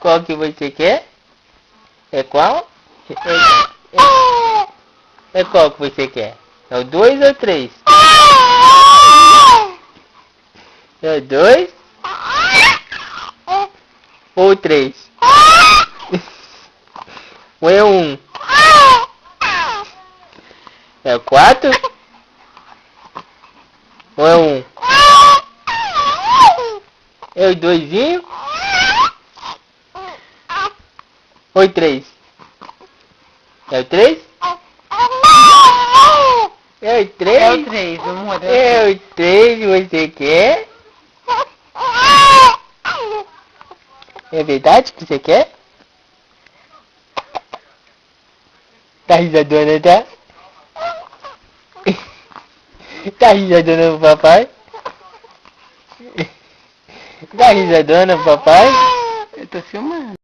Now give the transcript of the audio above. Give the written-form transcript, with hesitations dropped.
Qual que você quer? É qual? É qual que você quer? É o 2 ou 3? É o 2 ou 3? Ou é 1? É o 4? Ou é 1? É o 2? Ou 3? É o 3? É o 3? É o 3, amor. É o 3, você quer? É verdade que você quer? Tá risadona, tá? Tá risadona pro papai? Tá risadona pro papai? Eu tô filmando.